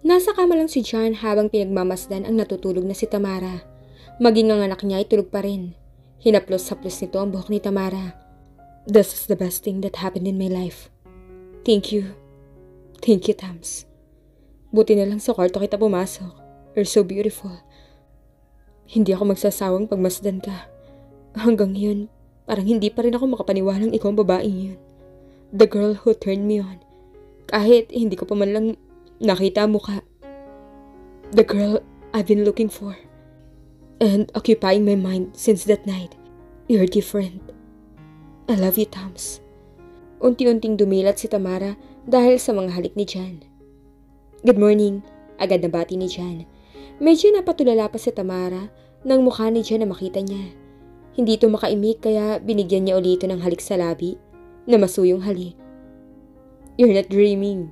Nasa kama lang si John habang pinagmamasdan ang natutulog na si Tamara. Maging ang anak niya ay tulog pa rin. Hinaplos-haplos nito ang buhok ni Tamara. This is the best thing that happened in my life. Thank you. Thank you, Tams. Buti na lang sa kwarto kita pumasok. You're so beautiful. Hindi ako magsasawang pagmasdan ka. Hanggang ngayon, parang hindi pa rin ako makapaniwalang ikaw ang babaeng yun. The girl who turned me on. Kahit hindi ko pa man lang nakita ang mukha. The girl I've been looking for. And occupying my mind since that night. You're different. I love you, Tams. Unti-unting dumilat si Tamara dahil sa mga halik ni Jan. Good morning. Agad na bati ni Jan. Medyo napatulala pa si Tamara nang mukha ni Jan na makita niya. Hindi ito makaimik kaya binigyan niya ulit ng halik sa labi na masuyong halik. You're not dreaming.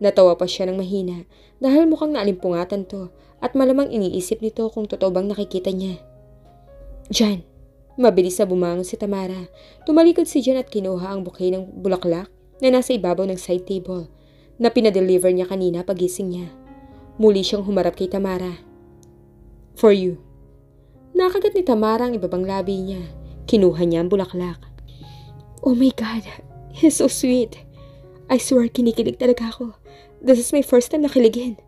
Natawa pa siya ng mahina dahil mukhang naalimpungatan to at malamang iniisip nito kung totoo bang nakikita niya. Jan, mabilis na bumangon si Tamara. Tumalikod si Jan at kinuha ang bouquet ng bulaklak na nasa ibabaw ng side table na pinadeliver niya kanina pagising niya. Muli siyang humarap kay Tamara. For you. Nakagat ni Tamara ang ibabang labi niya. Kinuha niya ang bulaklak. Oh my God, he's so sweet. I swear kinikilig talaga ako. This is my first time nakiligin.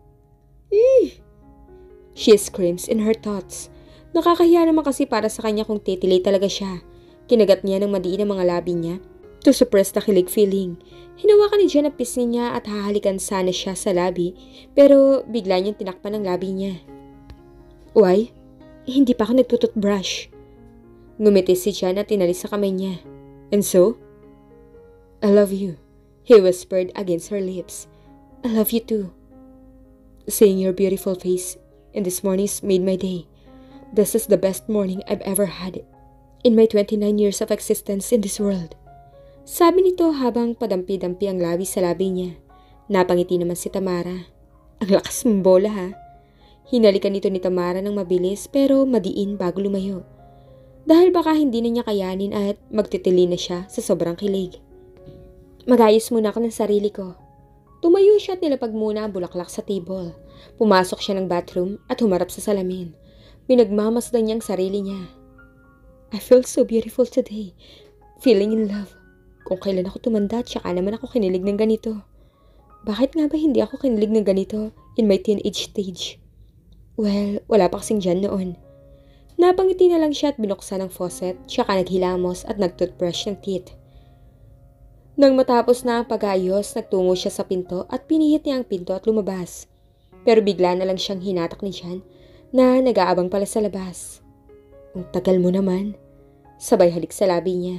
She screams in her thoughts. Nakakahiya naman kasi para sa kanya kung titili talaga siya. Kinagat niya ng madiin ang mga labi niya to suppress the kilig feeling. Hinawakan ni Jen ang pisngi niya at hahalikan sana siya sa labi pero bigla niyang tinakpan ang labi niya. Why? Hindi pa ako nagtututbrush. Ngumiti si Jen at tinalis sa kamay niya. And so? I love you, he whispered against her lips. I love you too. Seeing your beautiful face in this morning's made my day. This is the best morning I've ever had in my 29 years of existence in this world. Sabi nito habang padampi-dampi ang labi sa labi niya. Napangiti naman si Tamara. Ang lakas mong bola ha. Hinalikan nito ni Tamara ng mabilis pero madiin bago lumayo. Dahil baka hindi na niya kayanin at magtitili na siya sa sobrang kilig. Magayos muna ako ng sarili ko. Tumayo siya at nilapag muna ang bulaklak sa table. Pumasok siya ng bathroom at humarap sa salamin. Pinagmamasdan niya ang sarili niya. I feel so beautiful today. Feeling in love. Kung kailan ako tumanda, tsaka naman ako kinilig ng ganito. Bakit nga ba hindi ako kinilig ng ganito in my teenage stage? Well, wala pa kasing dyan noon. Napangiti na lang siya at binuksan ang faucet, tsaka naghilamos at nagtoothbrush ng teeth. Nang matapos na ang pag-ayos, nagtungo siya sa pinto at pinihit niya ang pinto at lumabas. Pero bigla na lang siyang hinatak ni Jan na nag-aabang pala sa labas. Ang tagal mo naman. Sabay halik sa labi niya.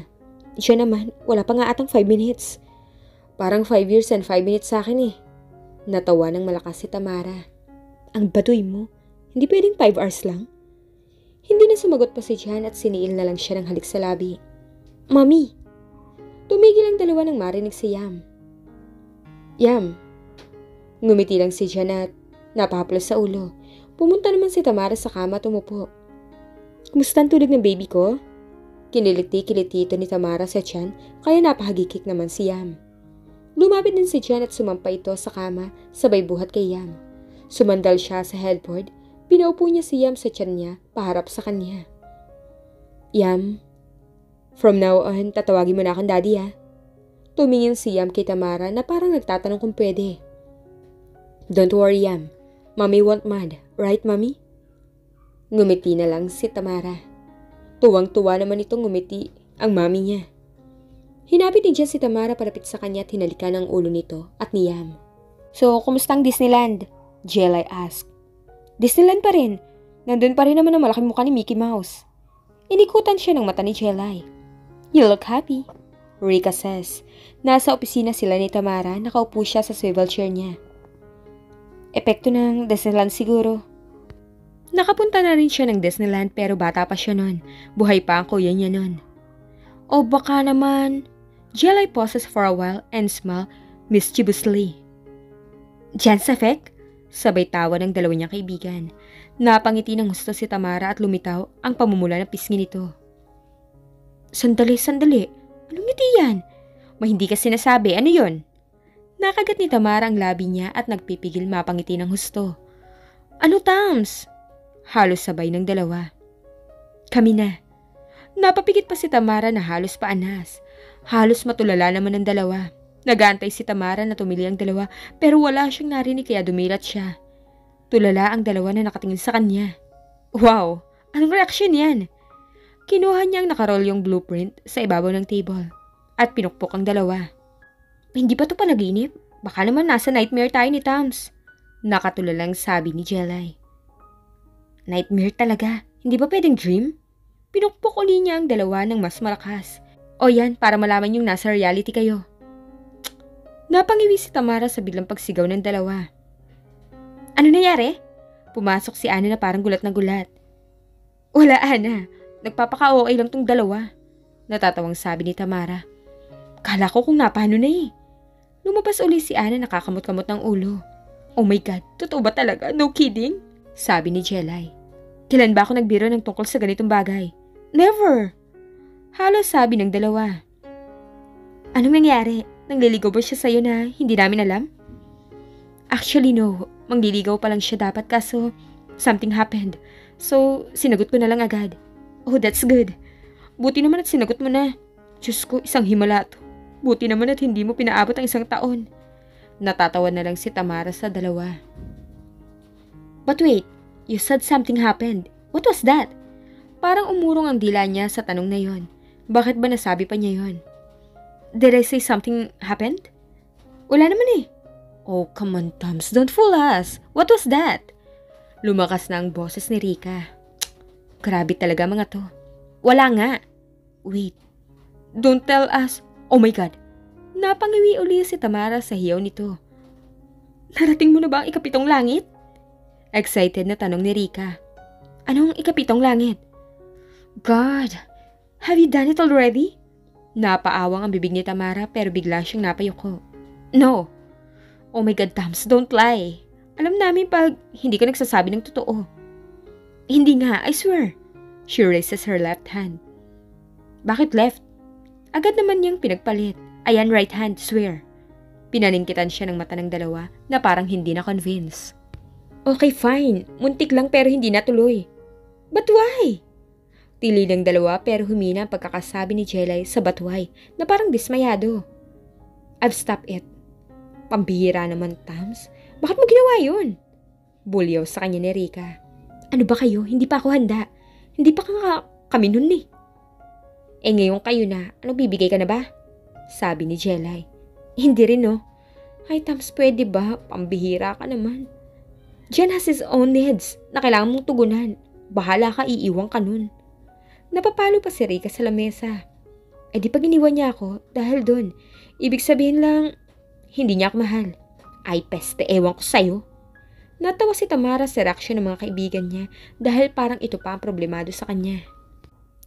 Siya naman, wala pa nga atang 5 minutes. Parang 5 years and 5 minutes sa akin eh. Natawa ng malakas si Tamara. Ang baduy mo, hindi pwedeng 5 hours lang? Hindi na sumagot pa si Jan at siniil na lang siya ng halik sa labi. Mami! Tumigil ang dalawa nang marinig si Yam. Yam! Ngumiti lang si Jan at napahaplos sa ulo. Pumunta naman si Tamara sa kama at umupo. Kumusta ang tulog ng baby ko? Kiniliti-kiliti ito ni Tamara sa tiyan kaya napahagikik naman si Yam. Lumapit din si Jan at sumampa ito sa kama sabay buhat kay Yam. Sumandal siya sa headboard. Pinaupo niya si Yam sa tiyan niya paharap sa kanya. Yam, from now on, tatawagin mo na akong daddy ha. Tumingin si Yam kay Tamara na parang nagtatanong kung pwede. Don't worry Yam, Mommy won't mad, right Mommy? Ngumiti na lang si Tamara. Tuwang-tuwa naman itong ngumiti ang mami niya. Hinapit ni Jan si Tamara palapit sa kanya at hinalikan ang ulo nito at ni Yam. So, kumusta ang Disneyland? Jelay asked. Disneyland pa rin. Nandun pa rin naman ang malaking mukha ni Mickey Mouse. Inikutan siya ng mata ni Jelay. You look happy, Rika says. Nasa opisina sila ni Tamara, nakaupo siya sa swivel chair niya. Epekto ng Disneyland siguro. Nakapunta na rin siya ng Disneyland pero bata pa siya nun. Buhay pa ang kuya niya nun. O baka naman... Jelay pauses for a while and smiled mischievously. Jan's effect? Sabay tawa ng dalawa niyang kaibigan. Napangiti ng gusto si Tamara at lumitaw ang pamumula ng pisngi nito. Sandali. Anong ngiti yan? May hindi ka sinasabi. Ano yon? Nakagat ni Tamara ang labi niya at nagpipigil mapangiti ng husto. Ano, Tams? Halos sabay ng dalawa. Kami na. Napapikit pa si Tamara na halos paanas. Halos matulala naman ang dalawa. Nagantay si Tamara na tumili ang dalawa pero wala siyang narinig kaya dumilat siya. Tulala ang dalawa na nakatingin sa kanya. Wow! Anong reaksyon yan? Kinuha niya ang nakarol yung blueprint sa ibabaw ng table at pinukpok ang dalawa. Hindi pa to panaginip? Baka naman nasa nightmare tayo ni Tams. Nakatulalang sabi ni Jelay. Nightmare talaga? Hindi ba pwedeng dream? Pinukpok uli niya ang dalawa ng mas malakas. O yan, para malaman yung nasa reality kayo. Napangiwi si Tamara sa biglang pagsigaw ng dalawa. Ano nangyari? Pumasok si Ana na parang gulat na gulat. Wala, Ana. Nagpapaka-okay lang tong dalawa. Natatawang sabi ni Tamara. Kala ko kung napano na eh. Lumabas uli si Ana nakakamot-kamot ng ulo. Oh my God, totoo ba talaga? No kidding? Sabi ni Jelay. Kailan ba ako nagbiro ng tungkol sa ganitong bagay? Never! Halos sabi ng dalawa. Anong nangyari? Nangliligaw ba siya sa'yo na hindi namin alam? Actually no, mangliligaw pa lang siya dapat kaso something happened. So, sinagot ko na lang agad. Oh, that's good. Buti naman at sinagot mo na. Diyos ko, isang himala to. Buti naman at hindi mo pinaabot ang isang taon. Natatawa na lang si Tamara sa dalawa. But wait, you said something happened. What was that? Parang umurong ang dila niya sa tanong na yon. Bakit ba nasabi pa niya yon? Did I say something happened? Wala naman eh. Oh, come on, Tams. Don't fool us. What was that? Lumakas na ang boses ni Rika. Grabe talaga mga to. Wala nga. Wait. Don't tell us. Oh my God. Napangiwi uli si Tamara sa hiyaw nito. Narating mo na ba ang ikapitong langit? Excited na tanong ni Rika. Anong ikapitong langit? God, have you done it already? Napaawang ang bibig ni Tamara pero bigla siyang napayuko. No. Oh my God, Tams, don't lie. Alam namin pag hindi ka nagsasabi ng totoo. Hindi nga, I swear. She raises her left hand. Bakit left? Agad naman niyang pinagpalit. Ayan, right hand, swear. Pinaningkitan siya ng mata ng dalawa na parang hindi na convince. Okay, fine. Muntik lang pero hindi natuloy. But why? Tili ng dalawa pero humina ang pagkakasabi ni Jelay sa batway na parang dismayado. I've stopped it. Pambihira naman, Tams. Bakit mo ginawa yun? Bulyaw sa kanya ni Rika. Ano ba kayo? Hindi pa ako handa. Hindi pa kami nun eh. Eh ngayon kayo na, anong bibigay ka na ba? Sabi ni Jelay. Hindi rin no. Ay Tams, pwede ba? Pambihira ka naman. Jen has his own needs na kailangan mong tugunan. Bahala ka, iiwang ka nun. Napapalo pa si Rika sa lamesa. Eh di pag iniwan niya ako dahil dun, ibig sabihin lang, hindi niya ako mahal. Ay peste, ewan ko sa'yo. Natawa si Tamara sa reaksyon ng mga kaibigan niya dahil parang ito pa ang problemado sa kanya.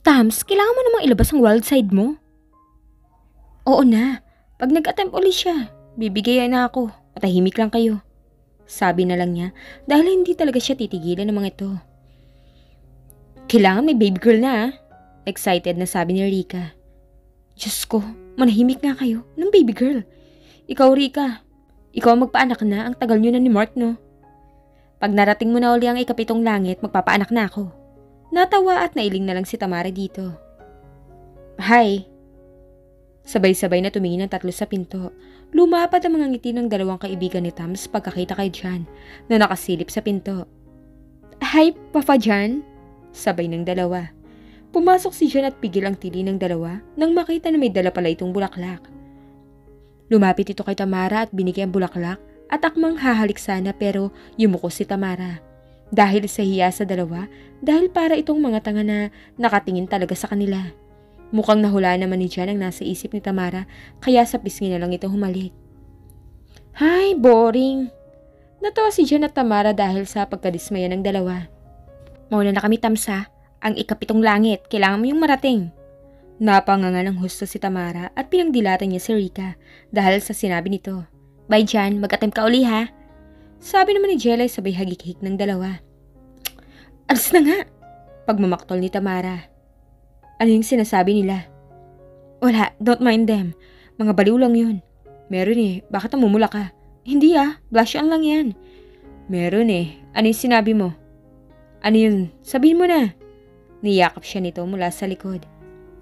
Tams, kailangan mo namang ilabas ang wild side mo. Oo na, pag nag-attempt uli siya, bibigayan na ako, patahimik lang kayo. Sabi na lang niya dahil hindi talaga siya titigilan ng mga ito. Kailangan may baby girl na ah. Excited na sabi ni Rika. Diyos ko, manahimik nga kayo ng baby girl. Ikaw Rika, ikaw magpaanak na, ang tagal nyo na ni Mark no. Pag narating mo na uli ang ikapitong langit, magpapaanak na ako. Natawa at nailing na lang si Tamara dito. Hi! Sabay-sabay na tumingin ang tatlo sa pinto. Lumapad ang mga ngiti ng dalawang kaibigan ni Tams pagkakita kay Jan na nakasilip sa pinto. Hi, Papa Jan! Sabay ng dalawa. Pumasok si Jan at pigil ang tili ng dalawa nang makita na may dala pala itong bulaklak. Lumapit ito kay Tamara at binigay ang bulaklak at akmang hahalik sana pero yumuko si Tamara. Dahil sa hiya sa dalawa, dahil para itong mga tanga na nakatingin talaga sa kanila. Mukhang nahula naman ni Jan ang nasa isip ni Tamara kaya sa pisngi na lang ito humalik. Hi, boring! Natawa si Jan at Tamara dahil sa pagkadismaya ng dalawa. Mauna na kami Tamsa, ang ikapitong langit, kailangan mo yung marating. Napanganga ng husto si Tamara at pinangdilatan niya si Rika dahil sa sinabi nito. Bye Jan, mag-attempt ka uli ha. Sabi naman ni Jelay sabay hagik-hik ng dalawa. Alis na nga! Pagmamaktol ni Tamara. Ano yung sinasabi nila? Wala, don't mind them. Mga baliw lang yun. Meron eh. Bakit namumula ka? Hindi blush on lang yan. Meron eh. Ano yung sinabi mo? Ano yun? Sabihin mo na. Niyakap siya nito mula sa likod.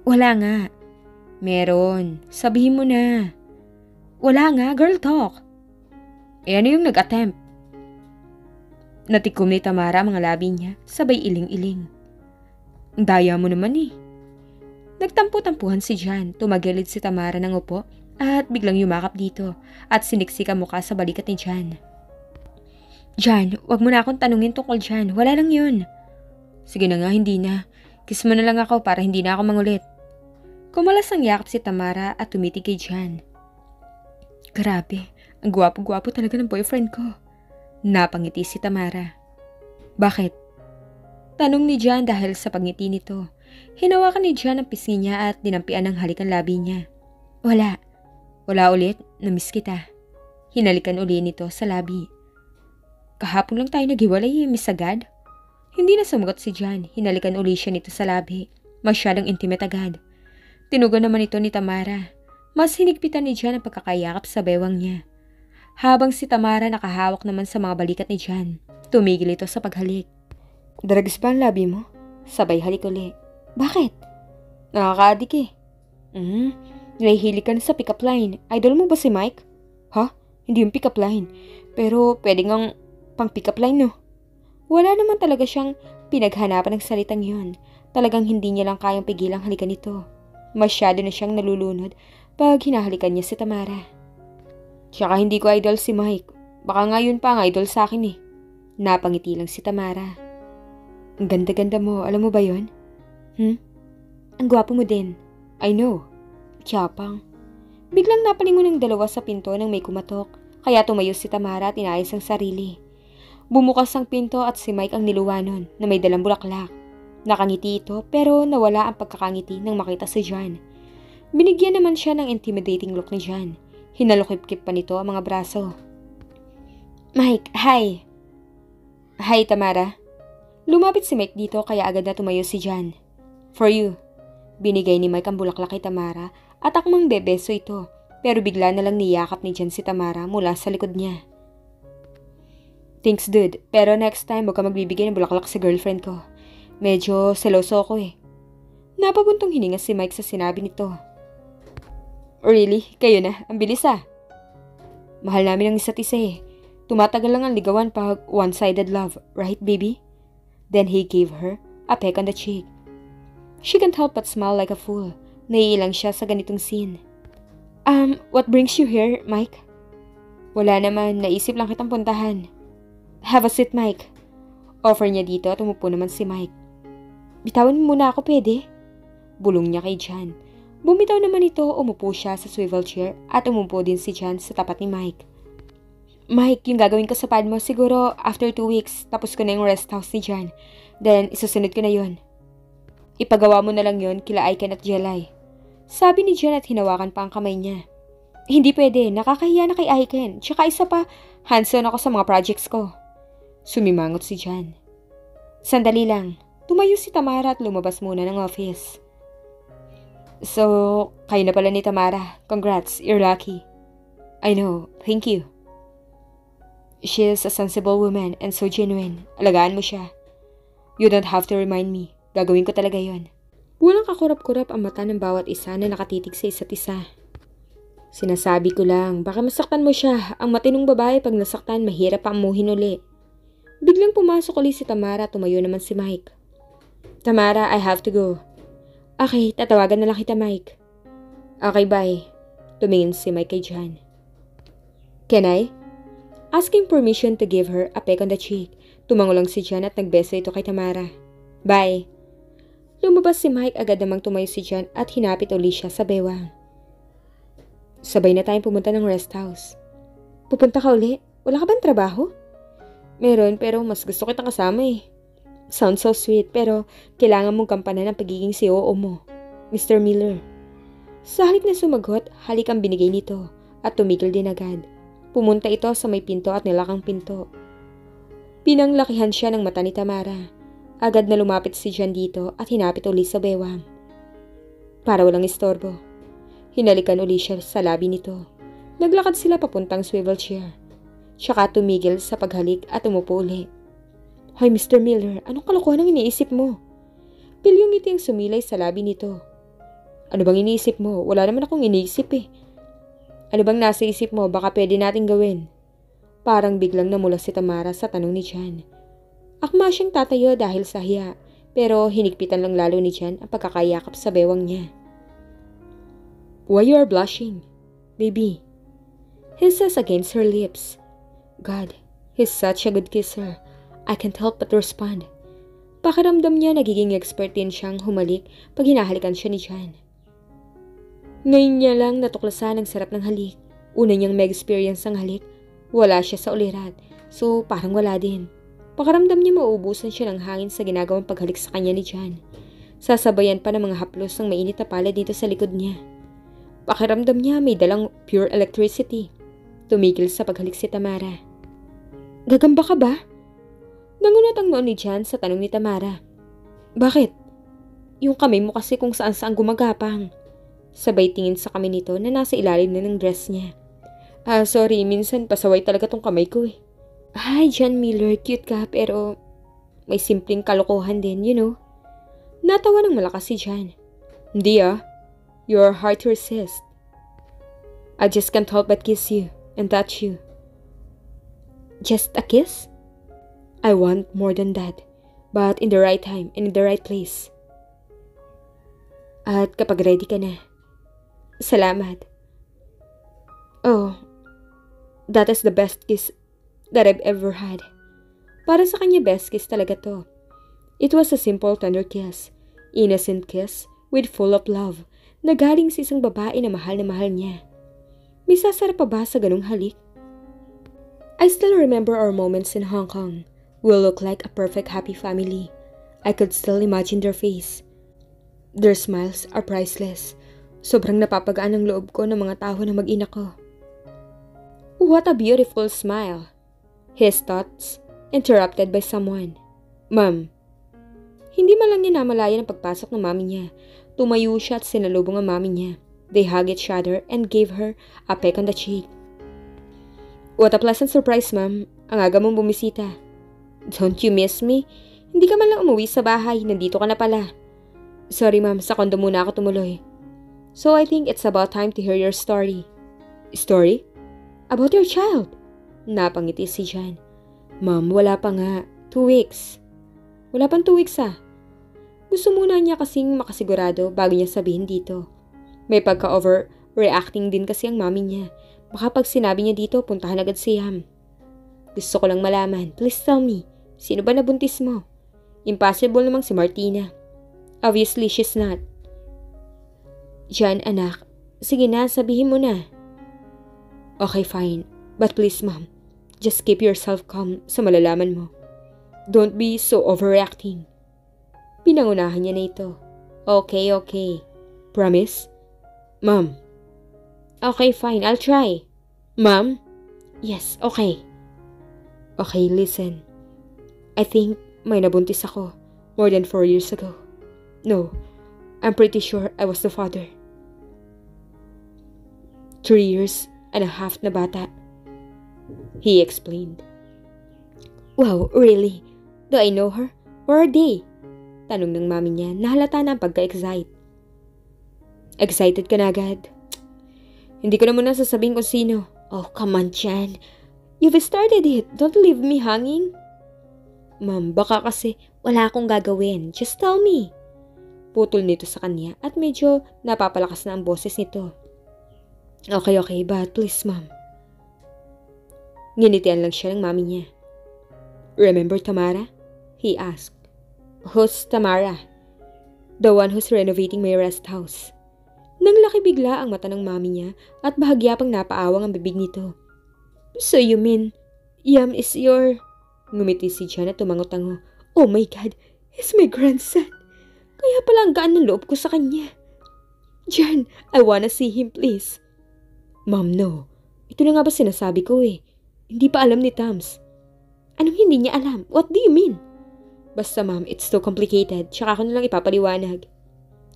Wala nga. Meron. Sabihin mo na. Wala nga. Girl talk. Eh ano yung nag-attempt? Natikom ni Tamara mga labi niya, sabay iling-iling. Ang daya mo naman eh. Nagtampo-tampuhan si Jan, tumagilid si Tamara ng upo at biglang yumakap dito at siniksik ang mukha sa balikat ni Jan. Jan, wag mo na akong tanungin tungkol Jan, wala lang yun. Sige na nga, hindi na. Kiss mo na lang ako para hindi na ako mangulit. Kumalas ang yakap si Tamara at tumitig kay Jan. Grabe, ang gwapo-gwapo talaga ng boyfriend ko. Napangiti si Tamara. Bakit? Tanong ni Jan dahil sa pangiti nito. Hinawakan ni Jan ang pisngi niya at dinampian ng halikan labi niya. Wala. Wala ulit, namiss kita. Hinalikan uli nito sa labi. Kahapon lang tayo naghiwalay miss agad. Hindi na sumagot si Jan, hinalikan uli siya nito sa labi. Masyadong intimate agad. Tinugon naman ito ni Tamara. Mas hinigpitan ni Jan ang pagkakayakap sa bewang niya. Habang si Tamara nakahawak naman sa mga balikat ni Jan, tumigil ito sa paghalik. Dragis ba ang labi mo? Sabay halik uli. Bakit? Nakaka-adik eh. Nahihili ka na sa pick-up line. Idol mo ba si Mike? Ha? Hindi yung pick-up line. Pero pwede ngang pang pick-up line no? Wala naman talaga siyang pinaghanapan ng salitang yun. Talagang hindi niya lang kayang pigilang halikan nito. Masyado na siyang nalulunod pag hinahalikan niya si Tamara. Tsaka hindi ko idol si Mike. Baka nga yun pa ang idol sa akin eh. Napangiti lang si Tamara. Ang ganda-ganda mo, alam mo ba yun? Ang gwapo mo din. I know. Tiyapang. Biglang napalingon ng dalawa sa pinto nang may kumatok. Kaya tumayo si Tamara at inayos ang sarili. Bumukas ang pinto at si Mike ang niluwanon na may dalang bulaklak. Nakangiti ito pero nawala ang pagkakangiti nang makita si Jan. Binigyan naman siya ng intimidating look ni Jan. Hinalukip-kip pa nito ang mga braso. Mike, hi! Hi, Tamara. Lumapit si Mike dito kaya agad na tumayo si Jan. For you. Binigay ni Mike ang bulaklak kay Tamara at akmang bebeso ito pero bigla na lang niyakap ni Jan si Tamara mula sa likod niya. Thanks dude, pero next time huwag ka magbibigay ng bulaklak sa girlfriend ko. Medyo seloso ako eh. Napabuntong hininga si Mike sa sinabi nito. Really? Kayo na? Ang bilis Mahal namin ang isa't isa eh. Tumatagal lang ang ligawan pag one-sided love, right baby? Then he gave her a peck on the cheek. She can't help but smile like a fool. Naiilang siya sa ganitong scene. What brings you here, Mike? Wala naman, naisip lang kitang puntahan. Have a seat, Mike. Offer niya dito at umupo naman si Mike. Bitawan mo muna ako, pwede? Bulong niya kay Jan. Bumitaw naman ito, umupo siya sa swivel chair at umupo din si Jan sa tapat ni Mike. Mike, yung gagawin ko sa pad mo siguro after 2 weeks tapos ko na yung rest house ni Jan. Then, isusunod ko na yon. Ipagawa mo na lang yon kila Aiken at Jelay. Sabi ni Jan at hinawakan pa ang kamay niya. Hindi pwede, nakakahiya na kay Aiken. Tsaka isa pa, hands-on ako sa mga projects ko. Sumimangot si Jan. Sandali lang. Tumayo si Tamara at lumabas muna ng office. So, kayo na pala ni Tamara. Congrats, you're lucky. I know, thank you. She is a sensible woman and so genuine. Alagaan mo siya. You don't have to remind me. Gagawin ko talaga yon. Walang kakurap-kurap ang mata ng bawat isa na nakatitig sa isa't isa. Sinasabi ko lang, baka masaktan mo siya. Ang matinong babae pag nasaktan, mahirap pa amuhin uli. Biglang pumasok ulit si Tamara at tumayo naman si Mike. Tamara, I have to go. Okay, tatawagan na lang kita, Mike. Okay, bye. Tumingin si Mike kay Jan. Can I? Asking permission to give her a peck on the cheek. Tumango lang si Jan at nagbeso ito kay Tamara. Bye. Lumabas si Mike, agad namang tumayo si Jan at hinapit uli siya sa bewang. Sabay na tayong pumunta ng rest house. Pupunta ka uli? Wala ka bang trabaho? Meron pero mas gusto kitang kasama eh. Sounds so sweet pero kailangan mong kampanan ng pagiging COO mo, Mr. Miller. Sa halip na sumagot, halik ang binigay nito at tumigil din agad. Pumunta ito sa may pinto at nilakang pinto. Pinanglakihan siya ng mata ni Tamara. Agad na lumapit si Jan dito at hinapit uli sa bewang. Para walang istorbo. Hinalikan uli siya sa labi nito. Naglakad sila papuntang swivel chair. Tsaka tumigil sa paghalik at umupo uli. Hoy Mr. Miller, anong kalokohan ang iniisip mo? Pilyong ngiti ang sumilay sa labi nito. Ano bang iniisip mo? Wala naman akong iniisip eh. Ano bang nasa isip mo? Baka pwede nating gawin. Parang biglang namula si Tamara sa tanong ni Jan. Akma siyang tatayo dahil sa hiya, pero hinigpitan lang lalo ni Jan ang pagkakayakap sa bewang niya. Why you are blushing, baby? He says against her lips. God, he's such a good kisser. I can't help but respond. Pakiramdam niya nagiging expert din siyang humalik pag hinahalikan siya ni Jan. Ngayon niya lang natuklasan ang sarap ng halik. Una niyang may experience ng halik, wala siya sa ulirat, so parang wala din. Pakiramdam niya mauubusan siya ng hangin sa ginagawang paghalik sa kanya ni Jan. Sasabayan pa ng mga haplos ng mainit na palad dito sa likod niya. Pakiramdam niya may dalang pure electricity. Tumigil sa paghalik si Tamara. Gagamba ka ba? Nangunat ang noon ni Jan sa tanong ni Tamara. Bakit? Yung kamay mo kasi kung saan-saan gumagapang. Sabay tingin sa kamay nito na nasa ilalim na ng dress niya. Sorry, minsan pasaway talaga tong kamay ko eh. Hi, Jan Miller, cute ka pero may simpleng kalokohan din, you know. Natawa ng malakas si Jan. Hindi you're hard to resist. I just can't help but kiss you and touch you. Just a kiss? I want more than that, but in the right time and in the right place. At kapag ready ka na. Salamat. Oh, that is the best kiss that I've ever had. Para sa kanya, best kiss talaga to. It was a simple, tender kiss. Innocent kiss with full of love na galing sa isang babae na mahal niya. May sasarap pa ba sa ganung halik? I still remember our moments in Hong Kong. We look like a perfect happy family. I could still imagine their face. Their smiles are priceless. Sobrang napapagaan ang loob ko ng mga tao na mag-ina ko. What a beautiful smile. His thoughts interrupted by someone. Ma'am. Hindi man lang niya namalayan ang pagpasok ng mami niya. Tumayo siya at sinalubong ang mami niya. They hugged each other and gave her a peck on the cheek. What a pleasant surprise, ma'am. Ang aga mong bumisita. Don't you miss me? Hindi ka man lang umuwi sa bahay. Nandito ka na pala. Sorry, ma'am. Sa kondo muna ako tumuloy. So I think it's about time to hear your story. Story? About your child? Napangiti si Jan. Ma'am, wala pa nga. 2 weeks. Wala pang 2 weeks Gusto muna niya kasing makasigurado bago niya sabihin dito. May pagka-overreacting din kasi ang mami niya. Baka pag sinabi niya dito, puntahan agad si Yam. Gusto ko lang malaman. Please tell me, sino ba nabuntis mo? Impossible namang si Martina. Obviously, she's not. Jan, anak. Sige na, sabihin mo na. Okay, fine. But please, ma'am, just keep yourself calm sa malalaman mo. Don't be so overreacting. Pinangunahan niya na ito. Okay. Promise? Ma'am. Okay, fine. I'll try. Ma'am? Yes, okay. Okay, listen. I think may nabuntis ako more than 4 years ago. No, I'm pretty sure I was the father. 3 years and a half na bata. He explained. Wow, really? Do I know her? Or are they? Tanong ng mami niya, nahalata na ang pagka-excite. Excited ka na agad? Hindi ko na muna sasabihin kung sino. Oh, come on, Jan. You've started it. Don't leave me hanging. Ma'am, baka kasi wala akong gagawin. Just tell me. Putol nito sa kanya at medyo napapalakas na ang boses nito. Okay, but please, ma'am. Nginitian lang siya ng mami niya. Remember Tamara? He asked. Who's Tamara? The one who's renovating my rest house. Nang laki bigla ang mata ng mami niya at bahagya pang napaawang ang bibig nito. So you mean, Yam is your... Ngumiti si Jan at tumango-tango. Oh my God, he's my grandson. Kaya pala ang gaan ng loob ko sa kanya. Jan, I wanna see him please. Ma'am, no. Ito na nga ba sinasabi ko eh. Hindi pa alam ni Tams. Anong hindi niya alam? What do you mean? Basta ma'am, it's too complicated. Tsaka ako na lang ipapaliwanag.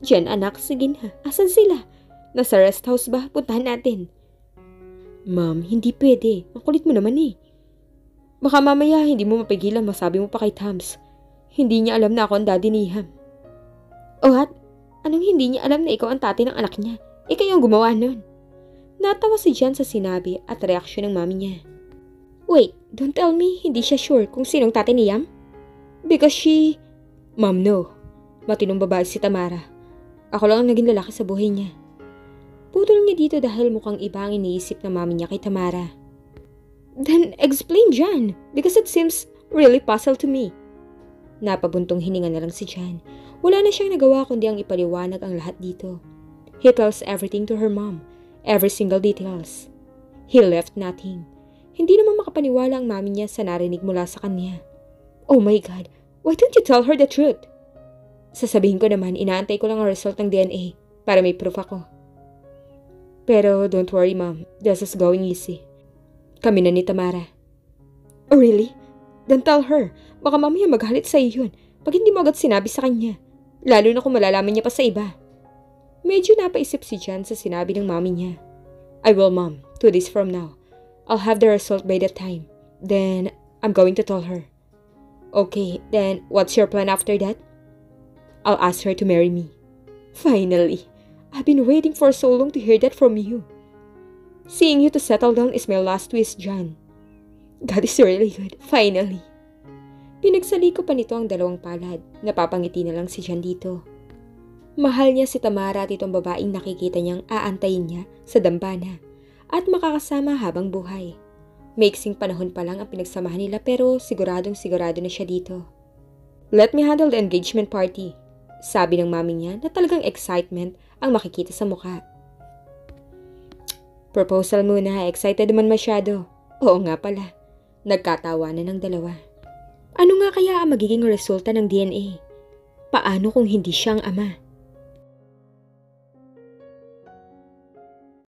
Jan, anak, sige na. Asan sila? Nasa rest house ba? Puntahan natin. Ma'am, hindi pwede. Ang kulit mo naman eh. Baka mamaya hindi mo mapigilan masabi mo pa kay Tams. Hindi niya alam na ako ang daddy ni Ham. O what? Anong hindi niya alam na ikaw ang tatay ng anak niya? Ikaw yung gumawa nun. Natawa si Jan sa sinabi at reaksyon ng mami niya. Wait, don't tell me hindi siya sure kung sinong tatay ni Yam? Because she... Ma'am, no. Matinong babae si Tamara. Ako lang ang naging lalaki sa buhay niya. Putol niya dito dahil mukhang iba ang iniisip ng mami niya kay Tamara. Then explain, Jan, because it seems really puzzle to me. Napabuntong hininga na lang si Jan. Wala na siyang nagawa kundi ang ipaliwanag ang lahat dito. He tells everything to her mom, every single details. He left nothing. Hindi naman makapaniwala ang mami niya sa narinig mula sa kanya. Oh my God, why don't you tell her the truth? Sasabihin ko naman, inaantay ko lang ang result ng DNA para may proof ako. Pero don't worry, ma'am, this is going easy. Kami na ni Tamara. Oh really? Then tell her. Baka mamaya maghalit sa iyo yun pag hindi mo agad sinabi sa kanya. Lalo na kung malalaman niya pa sa iba. Medyo napaisip si Jan sa sinabi ng mami niya. I will, mom. 2 days from now. I'll have the result by that time. Then, I'm going to tell her. Okay, then what's your plan after that? I'll ask her to marry me. Finally. I've been waiting for so long to hear that from you. Seeing you to settle down is my last wish, Jan. God is really good. Finally. Pinagsali ko pa nito ang dalawang palad. Napapangiti na lang si Jan dito. Mahal niya si Tamara at itong babaeng nakikita niyang aantayin niya sa dambana at makakasama habang buhay. Maiksing panahon pa lang ang pinagsamahan nila pero sigurado na siya dito. Let me handle the engagement party. Sabi ng mami niya na talagang excitement ang makikita sa mukha. Proposal muna, excited naman masyado. Oo nga pala. Nagkatawanan ng dalawa. Ano nga kaya ang magiging resulta ng DNA? Paano kung hindi siya ang ama?